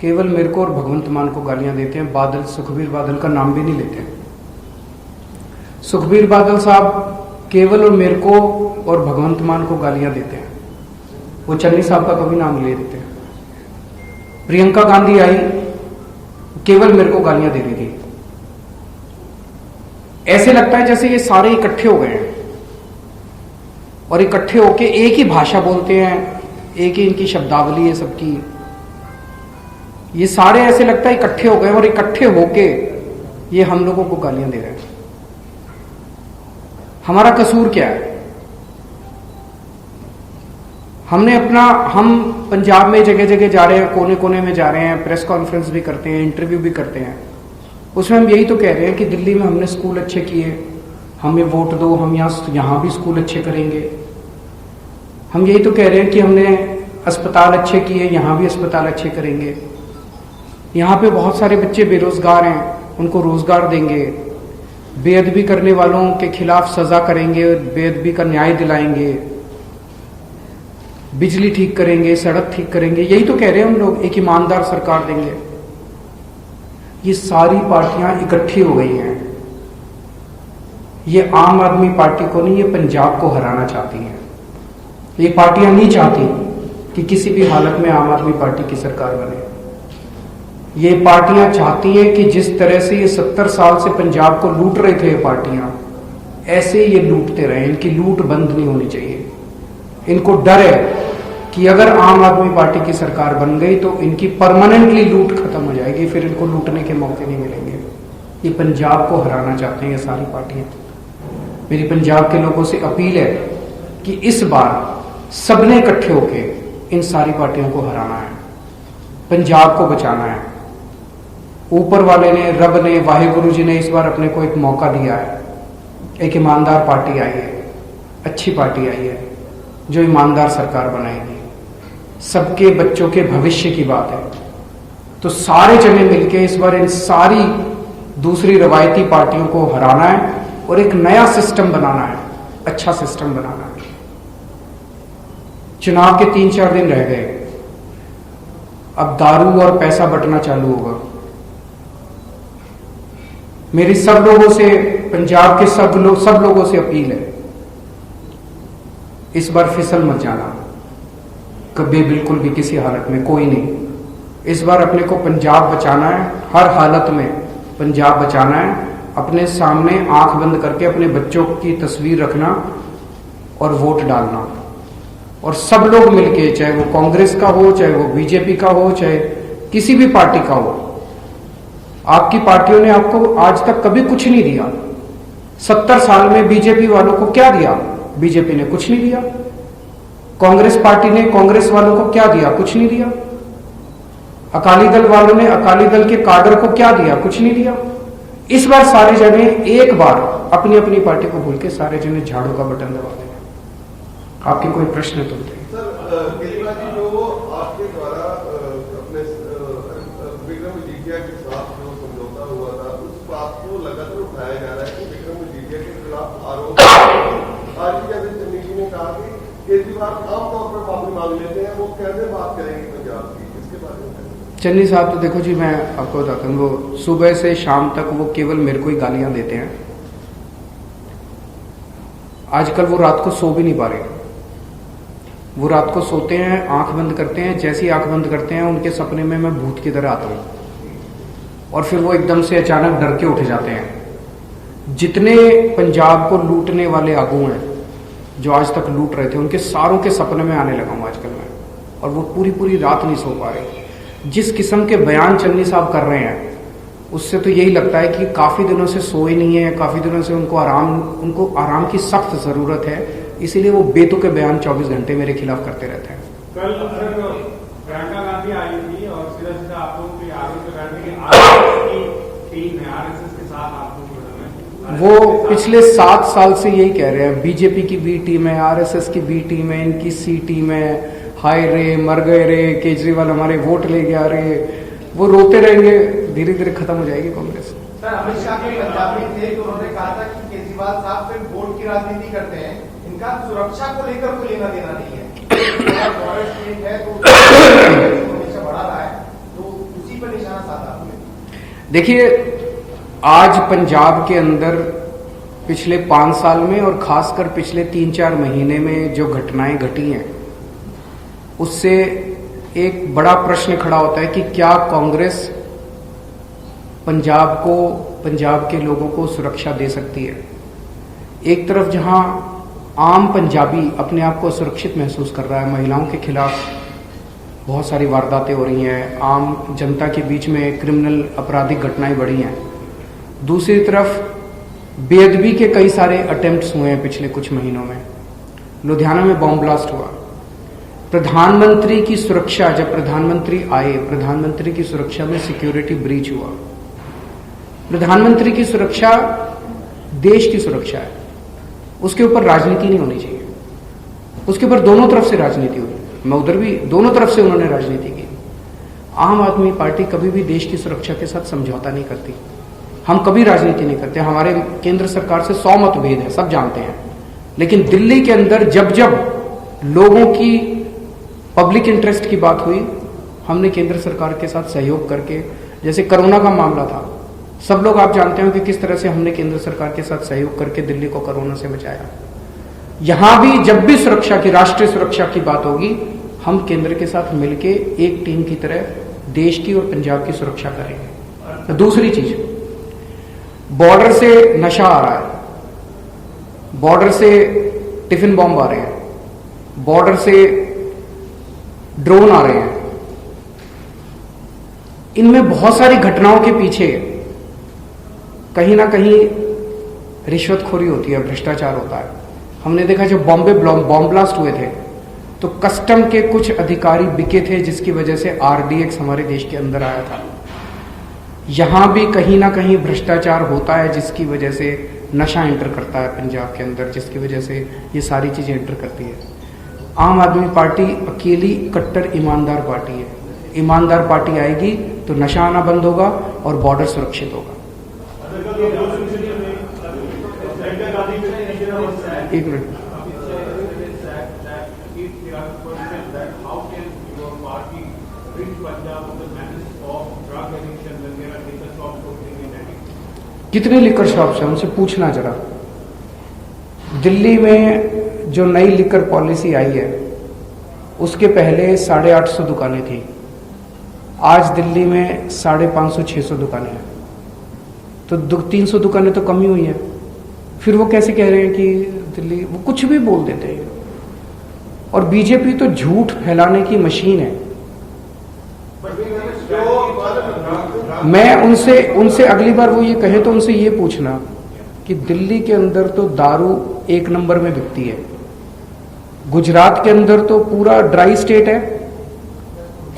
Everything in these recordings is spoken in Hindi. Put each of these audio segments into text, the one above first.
केवल मेरे को और भगवंत मान को गालियां देते हैं। बादल, सुखबीर बादल का नाम भी नहीं लेते। सुखबीर बादल साहब केवल और मेरे को और भगवंत मान को गालियां देते हैं। वो चन्नी साहब का कभी नाम ले देते हैं। प्रियंका गांधी आई, केवल मेरे को गालियां दे रही थी। ऐसे लगता है जैसे ये सारे इकट्ठे हो गए हैं और इकट्ठे होके एक ही भाषा बोलते हैं, एक ही इनकी शब्दावली है सबकी। ये सारे ऐसे लगता है इकट्ठे हो गए और इकट्ठे होके ये हम लोगों को गालियां दे रहे हैं। हमारा कसूर क्या है? हम पंजाब में जगह जगह जा रहे हैं, कोने कोने में जा रहे हैं, प्रेस कॉन्फ्रेंस भी करते हैं, इंटरव्यू भी करते हैं। उसमें हम यही तो कह रहे हैं कि दिल्ली में हमने स्कूल अच्छे किए, हमें वोट दो, हम यहां भी स्कूल अच्छे करेंगे। हम यही तो कह रहे हैं कि हमने अस्पताल अच्छे किए, यहां भी अस्पताल अच्छे करेंगे। यहां पे बहुत सारे बच्चे बेरोजगार हैं, उनको रोजगार देंगे। बेअदबी करने वालों के खिलाफ सजा करेंगे, बेअदबी का न्याय दिलाएंगे, बिजली ठीक करेंगे, सड़क ठीक करेंगे। यही तो कह रहे हैं हम लोग, एक ईमानदार सरकार देंगे। ये सारी पार्टियां इकट्ठी हो गई हैं। ये आम आदमी पार्टी को नहीं, ये पंजाब को हराना चाहती हैं। ये पार्टियां नहीं चाहती कि किसी भी हालत में आम आदमी पार्टी की सरकार बने। ये पार्टियां चाहती हैं कि जिस तरह से ये 70 साल से पंजाब को लूट रहे थे ये पार्टियां, ऐसे ये लूटते रहे। इनकी लूट बंद नहीं होनी चाहिए। इनको डर है कि अगर आम आदमी पार्टी की सरकार बन गई तो इनकी परमानेंटली लूट खत्म हो जाएगी, फिर इनको लूटने के मौके नहीं मिलेंगे। ये पंजाब को हराना चाहते हैं ये सारी पार्टियां। मेरी पंजाब के लोगों से अपील है कि इस बार सबने इकट्ठे होके इन सारी पार्टियों को हराना है, पंजाब को बचाना है। ऊपर वाले ने, रब ने, वाहिगुरु जी ने इस बार अपने को एक मौका दिया है। एक ईमानदार पार्टी आई है, अच्छी पार्टी आई है जो ईमानदार सरकार बनाएगी। सबके बच्चों के भविष्य की बात है। तो सारे जने मिलके इस बार इन सारी दूसरी रवायती पार्टियों को हराना है और एक नया सिस्टम बनाना है, अच्छा सिस्टम बनाना है। चुनाव के 3-4 दिन रह गए। अब दारू और पैसा बंटना चालू होगा। मेरी सब लोगों से, पंजाब के सब लोगों से अपील है, इस बार फिसल मत जाना कभी, बिल्कुल भी, किसी हालत में, कोई नहीं। इस बार अपने को पंजाब बचाना है, हर हालत में पंजाब बचाना है। अपने सामने आंख बंद करके अपने बच्चों की तस्वीर रखना और वोट डालना। और सब लोग मिलके, चाहे वो कांग्रेस का हो, चाहे वो बीजेपी का हो, चाहे किसी भी पार्टी का हो। आपकी पार्टियों ने आपको आज तक कभी कुछ नहीं दिया। 70 साल में बीजेपी वालों को क्या दिया? बीजेपी ने कुछ नहीं दिया। कांग्रेस पार्टी ने कांग्रेस वालों को क्या दिया? कुछ नहीं दिया। अकाली दल वालों ने अकाली दल के काडर को क्या दिया? कुछ नहीं दिया। इस बार सारे जने एक बार अपनी अपनी पार्टी को भूल के सारे जने झाड़ू का बटन दबा दें। आपके कोई प्रश्न तो थे? सर, केजरीवाल जी, जो आपके द्वारा अपने विक्रम मजीठिया के साथ जो समझौता हुआ था, उस बात को लगातार उठाया जा रहा है कि विक्रम मजीठिया के खिलाफ आरोप। आज ही जैसे चन्नी जी ने कहा कि केजरीवाल आमतौर पर माफी मांग लेते हैं, वो कैसे बात करेंगे पंजाब की, इसके बारे में? चन्नी साहब तो देखो जी, मैं आपको बताता हूँ, वो सुबह से शाम तक वो केवल मेरे को ही गालियां देते हैं। आजकल वो रात को सो भी नहीं पा रहे। वो रात को सोते हैं, आंख बंद करते हैं, जैसे ही आंख बंद करते हैं उनके सपने में मैं भूत की तरह आता हूं और फिर वो एकदम से अचानक डर के उठ जाते हैं। जितने पंजाब को लूटने वाले आगू हैं जो आज तक लूट रहे थे, उनके सारों के सपने में आने लगा हूं आजकल मैं, और वो पूरी पूरी रात नहीं सो पा रहे। जिस किस्म के बयान चन्नी साहब कर रहे हैं उससे तो यही लगता है कि काफी दिनों से सोए नहीं है, काफी दिनों से उनको आराम की सख्त जरूरत है। इसीलिए वो बेतुके बयान 24 घंटे मेरे खिलाफ करते रहते हैं। कल प्रियंका गांधी आई थी और सीधा आप लोगों के आरोप लगा रहे कि आरएसएस की टीम है, आरएसएस के साथ आप लोग, वो पिछले 7 साल से यही कह रहे हैं, बीजेपी की बी टीम है, आरएसएस की बी टीम है, इनकी सी टीम है, हाय रे, मर गए रे, केजरीवाल हमारे वोट ले गया रे। वो रोते रहेंगे, धीरे धीरे खत्म हो जाएगी कांग्रेस। सर, अमित शाह के पंजाब में थे तो उन्होंने कहा था कि केजरीवाल साहब सिर्फ वोट की राजनीति करते हैं, इनका सुरक्षा को लेकर कोई लेना देना नहीं है। फॉरेस्ट है तो हमेशा बढ़ा रहा है, तो देखिए, आज पंजाब के अंदर पिछले 5 साल में और खासकर पिछले 3-4 महीने में जो घटनाएं घटी हैं, उससे एक बड़ा प्रश्न खड़ा होता है कि क्या कांग्रेस पंजाब को, पंजाब के लोगों को सुरक्षा दे सकती है। एक तरफ जहां आम पंजाबी अपने आप को सुरक्षित महसूस कर रहा है, महिलाओं के खिलाफ बहुत सारी वारदातें हो रही हैं, आम जनता के बीच में क्रिमिनल आपराधिक घटनाएं बढ़ी हैं। दूसरी तरफ बेअदबी के कई सारे अटेम्प्ट्स हुए हैं पिछले कुछ महीनों में। लुधियाना में बॉम्ब ब्लास्ट हुआ। प्रधानमंत्री की सुरक्षा, जब प्रधानमंत्री आए, प्रधानमंत्री की सुरक्षा में सिक्योरिटी ब्रीच हुआ। प्रधानमंत्री की सुरक्षा देश की सुरक्षा है, उसके ऊपर राजनीति नहीं होनी चाहिए। उसके ऊपर दोनों तरफ से राजनीति हुई, मैं उधर भी दोनों तरफ से उन्होंने राजनीति की। आम आदमी पार्टी कभी भी देश की सुरक्षा के साथ समझौता नहीं करती। हम कभी राजनीति नहीं करते। हमारे केंद्र सरकार से 100 मतभेद है, सब जानते हैं, लेकिन दिल्ली के अंदर जब जब लोगों की पब्लिक इंटरेस्ट की बात हुई, हमने केंद्र सरकार के साथ सहयोग करके, जैसे कोरोना का मामला था, सब लोग आप जानते हो कि किस तरह से हमने केंद्र सरकार के साथ सहयोग करके दिल्ली को कोरोना से बचाया। यहां भी जब भी सुरक्षा की, राष्ट्रीय सुरक्षा की बात होगी, हम केंद्र के साथ मिलके एक टीम की तरह देश की और पंजाब की सुरक्षा करेंगे। तो दूसरी चीज, बॉर्डर से नशा आ रहा है, बॉर्डर से टिफिन बॉम्ब आ रहे हैं, बॉर्डर से ड्रोन आ रहे हैं। इनमें बहुत सारी घटनाओं के पीछे कहीं ना कहीं रिश्वतखोरी होती है, भ्रष्टाचार होता है। हमने देखा जब बॉम्बे बॉम्ब ब्लास्ट हुए थे तो कस्टम के कुछ अधिकारी बिके थे, जिसकी वजह से RDX हमारे देश के अंदर आया था। यहां भी कहीं ना कहीं भ्रष्टाचार होता है, जिसकी वजह से नशा एंटर करता है पंजाब के अंदर, जिसकी वजह से ये सारी चीजें एंटर करती है। आम आदमी पार्टी अकेली कट्टर ईमानदार पार्टी है। ईमानदार पार्टी आएगी तो नशा आना बंद होगा और बॉर्डर सुरक्षित होगा। एक मिनट, कितने लिकर शॉप्स हैं उनसे पूछना जरा। दिल्ली में जो नई लिकर पॉलिसी आई है, उसके पहले 850 दुकानें थी, आज दिल्ली में 550-600 दुकानें हैं। तो 300 दुकानें तो कम ही हुई हैं। फिर वो कैसे कह रहे हैं कि दिल्ली, वो कुछ भी बोल देते हैं। और बीजेपी तो झूठ फैलाने की मशीन है। मैं उनसे अगली बार वो ये कहे तो उनसे ये पूछना कि दिल्ली के अंदर तो दारू 1 नंबर में बिकती है, गुजरात के अंदर तो पूरा ड्राई स्टेट है,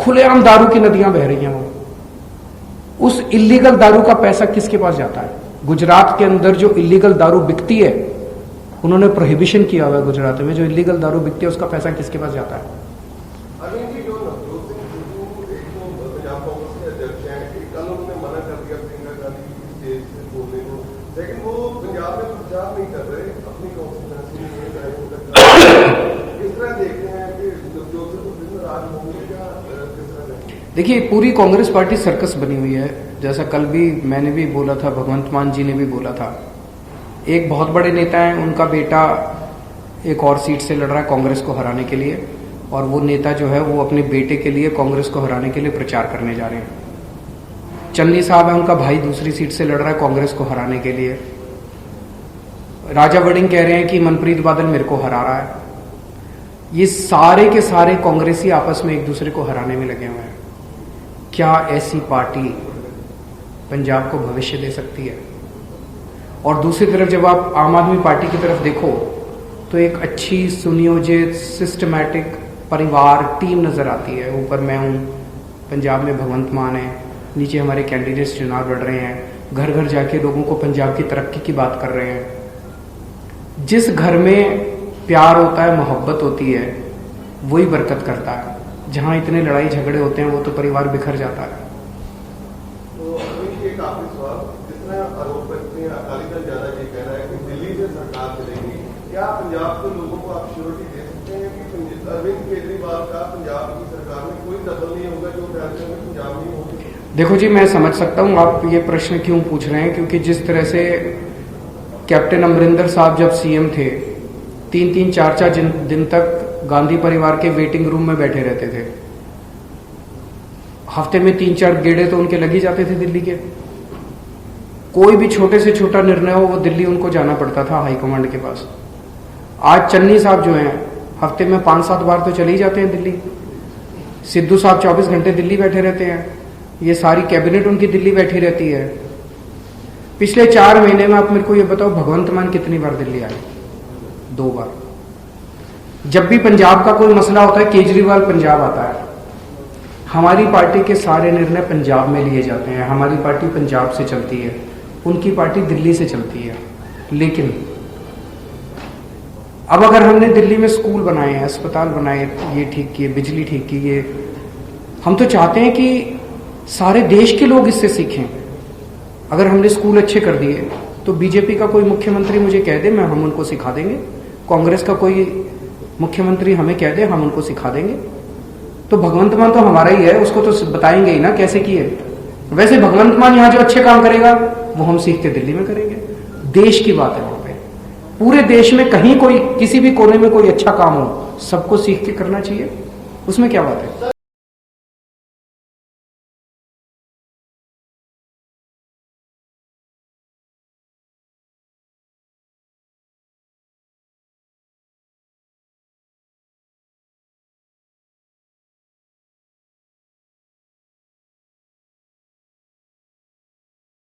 खुलेआम दारू की नदियां बह रही हैं वहां। उस इलीगल दारू का पैसा किसके पास जाता है? गुजरात के अंदर जो इलीगल दारू बिकती है, उन्होंने प्रोहिबिशन किया हुआ है गुजरात में, जो इलीगल दारू बिकती है उसका पैसा किसके पास जाता है? लेकिन वो पंजाब में प्रचार नहीं कर रहे, अपनी कॉन्स्टिट्यूएंसी किस तरह देखते हैं कि जो राज होंगे क्या किस तरह? देखिए, पूरी कांग्रेस पार्टी सर्कस बनी हुई है। जैसा कल भी मैंने भी बोला था, भगवंत मान जी ने भी बोला था। एक बहुत बड़े नेता हैं, उनका बेटा एक और सीट से लड़ रहा है कांग्रेस को हराने के लिए, और वो नेता जो है वो अपने बेटे के लिए कांग्रेस को हराने के लिए प्रचार करने जा रहे हैं। चन्नी साहब है, उनका भाई दूसरी सीट से लड़ रहा है कांग्रेस को हराने के लिए। राजा वड़िंग कह रहे हैं कि मनप्रीत बादल मेरे को हरा रहा है। ये सारे के सारे कांग्रेसी आपस में एक दूसरे को हराने में लगे हुए हैं। क्या ऐसी पार्टी पंजाब को भविष्य दे सकती है? और दूसरी तरफ जब आप आम आदमी पार्टी की तरफ देखो तो एक अच्छी सुनियोजित सिस्टमैटिक परिवार टीम नजर आती है। ऊपर मैं हूं, पंजाब में भगवंत मान है, नीचे हमारे कैंडिडेट्स चुनाव लड़ रहे हैं, घर घर जाके लोगों को पंजाब की तरक्की की बात कर रहे हैं। जिस घर में प्यार होता है, मोहब्बत होती है, वही बरकत करता है। जहां इतने लड़ाई झगड़े होते हैं वो तो परिवार बिखर जाता है। तो एक आखिरी सवाल, जितना आरोप करते हैं अकाली दल ज्यादा ये कह रहा है कि दिल्ली से सरकार चलेगी, क्या पंजाब के लोगों को आप श्योरिटी दे सकते हैं कि अरविंद केजरीवाल का पंजाब की सरकार में कोई दखल नहीं होगा, जो फैसले में पंजाब नहीं होगी? देखो जी, मैं समझ सकता हूं आप ये प्रश्न क्यों पूछ रहे हैं, क्योंकि जिस तरह से कैप्टन अमरिंदर साहब जब सीएम थे 3-3, 4-4 दिन तक गांधी परिवार के वेटिंग रूम में बैठे रहते थे। हफ्ते में 3-4 गेड़े तो उनके लग ही जाते थे दिल्ली के। कोई भी छोटे से छोटा निर्णय हो वो दिल्ली उनको जाना पड़ता था हाईकमांड के पास। आज चन्नी साहब जो हैं हफ्ते में 5-7 बार तो चले ही जाते हैं दिल्ली। सिद्धू साहब 24 घंटे दिल्ली बैठे रहते हैं। ये सारी कैबिनेट उनकी दिल्ली बैठी रहती है। पिछले 4 महीने में आप मेरे को ये बताओ भगवंत मान कितनी बार दिल्ली आए? 2 बार। जब भी पंजाब का कोई मसला होता है केजरीवाल पंजाब आता है। हमारी पार्टी के सारे निर्णय पंजाब में लिए जाते हैं। हमारी पार्टी पंजाब से चलती है, उनकी पार्टी दिल्ली से चलती है। लेकिन अब अगर हमने दिल्ली में स्कूल बनाए हैं, अस्पताल बनाए, ये ठीक किए, बिजली ठीक की, ये हम तो चाहते हैं कि सारे देश के लोग इससे सीखें। अगर हमने स्कूल अच्छे कर दिए तो बीजेपी का कोई मुख्यमंत्री मुझे कह दे, हम उनको सिखा देंगे। कांग्रेस का कोई मुख्यमंत्री हमें कह दे, हम उनको सिखा देंगे। तो भगवंत मान तो हमारा ही है, उसको तो बताएंगे ही ना कैसे किए। वैसे भगवंत मान यहाँ जो अच्छे काम करेगा वो हम सीख के दिल्ली में करेंगे। देश की बात है वहां पे। पूरे देश में कहीं कोई किसी भी कोने में कोई अच्छा काम हो, सबको सीख के करना चाहिए। उसमें क्या बात है।